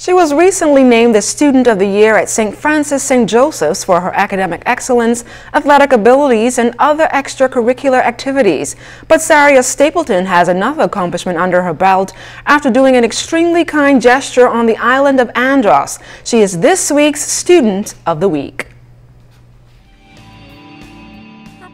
She was recently named the Student of the Year at St. Francis St. Joseph's for her academic excellence, athletic abilities, and other extracurricular activities. But Zaria Stapleton has another accomplishment under her belt after doing an extremely kind gesture on the island of Andros. She is this week's Student of the Week.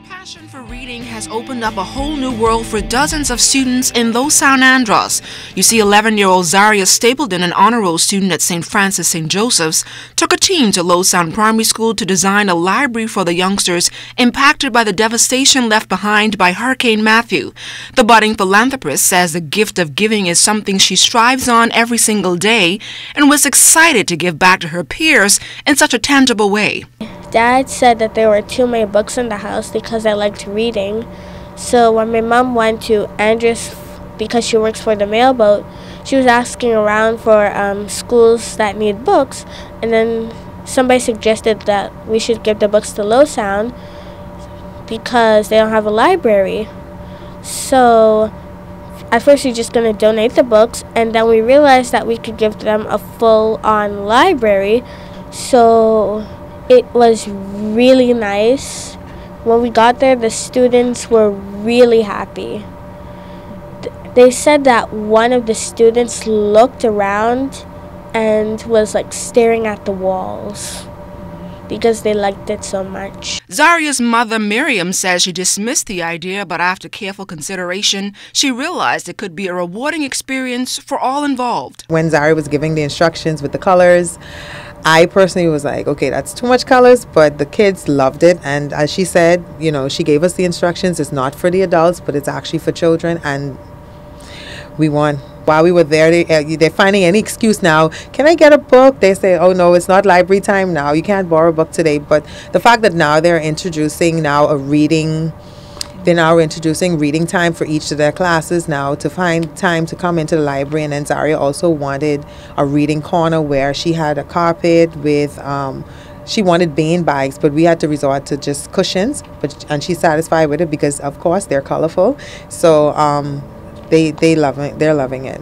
Passion for reading has opened up a whole new world for dozens of students in San Andros. You see, 11-year-old Zaria Stapleton, an honor roll student at St. Francis St. Joseph's, took a team to Lausanne Primary School to design a library for the youngsters impacted by the devastation left behind by Hurricane Matthew. The budding philanthropist says the gift of giving is something she strives on every single day and was excited to give back to her peers in such a tangible way. Dad said that there were too many books in the house because I liked reading. So when my mom went to Andros because she works for the mailboat, she was asking around for schools that need books, and then somebody suggested that we should give the books to Lausanne because they don't have a library. So at first we were just going to donate the books, and then we realized that we could give them a full-on library. So it was really nice. When we got there, the students were really happy. They said that one of the students looked around and was like staring at the walls because they liked it so much. Zaria's mother, Miriam, says she dismissed the idea, but after careful consideration, she realized it could be a rewarding experience for all involved. When Zaria was giving the instructions with the colors, I personally was like, okay, that's too much colors, but the kids loved it. And as she said, you know, she gave us the instructions. It's not for the adults, but it's actually for children, and we won. While we were there, they're finding any excuse now. Can I get a book? They say, oh no, it's not library time now. You can't borrow a book today. But the fact that now they're introducing now a reading, they're now introducing reading time for each of their classes now to find time to come into the library. And then Zaria also wanted a reading corner where she had a carpet with, she wanted bean bags, but we had to resort to just cushions. And she's satisfied with it because, of course, they're colorful. So they're loving it.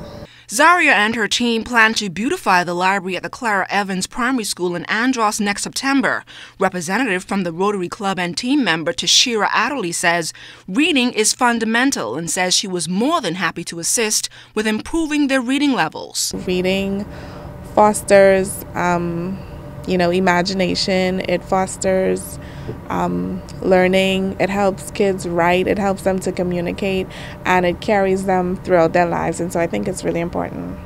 Zaria and her team plan to beautify the library at the Clara Evans Primary School in Andros next September. Representative from the Rotary Club and team member Tashira Adderley says reading is fundamental and says she was more than happy to assist with improving their reading levels. Reading fosters, imagination. It fosters learning. It helps kids write. It helps them to communicate, and it carries them throughout their lives. And so I think it's really important.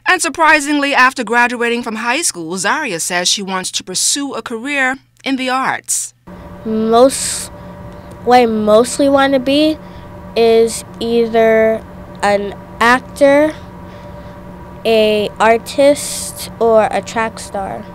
And surprisingly, after graduating from high school, Zaria says she wants to pursue a career in the arts. What I mostly want to be is either an actor, an artist, or a track star.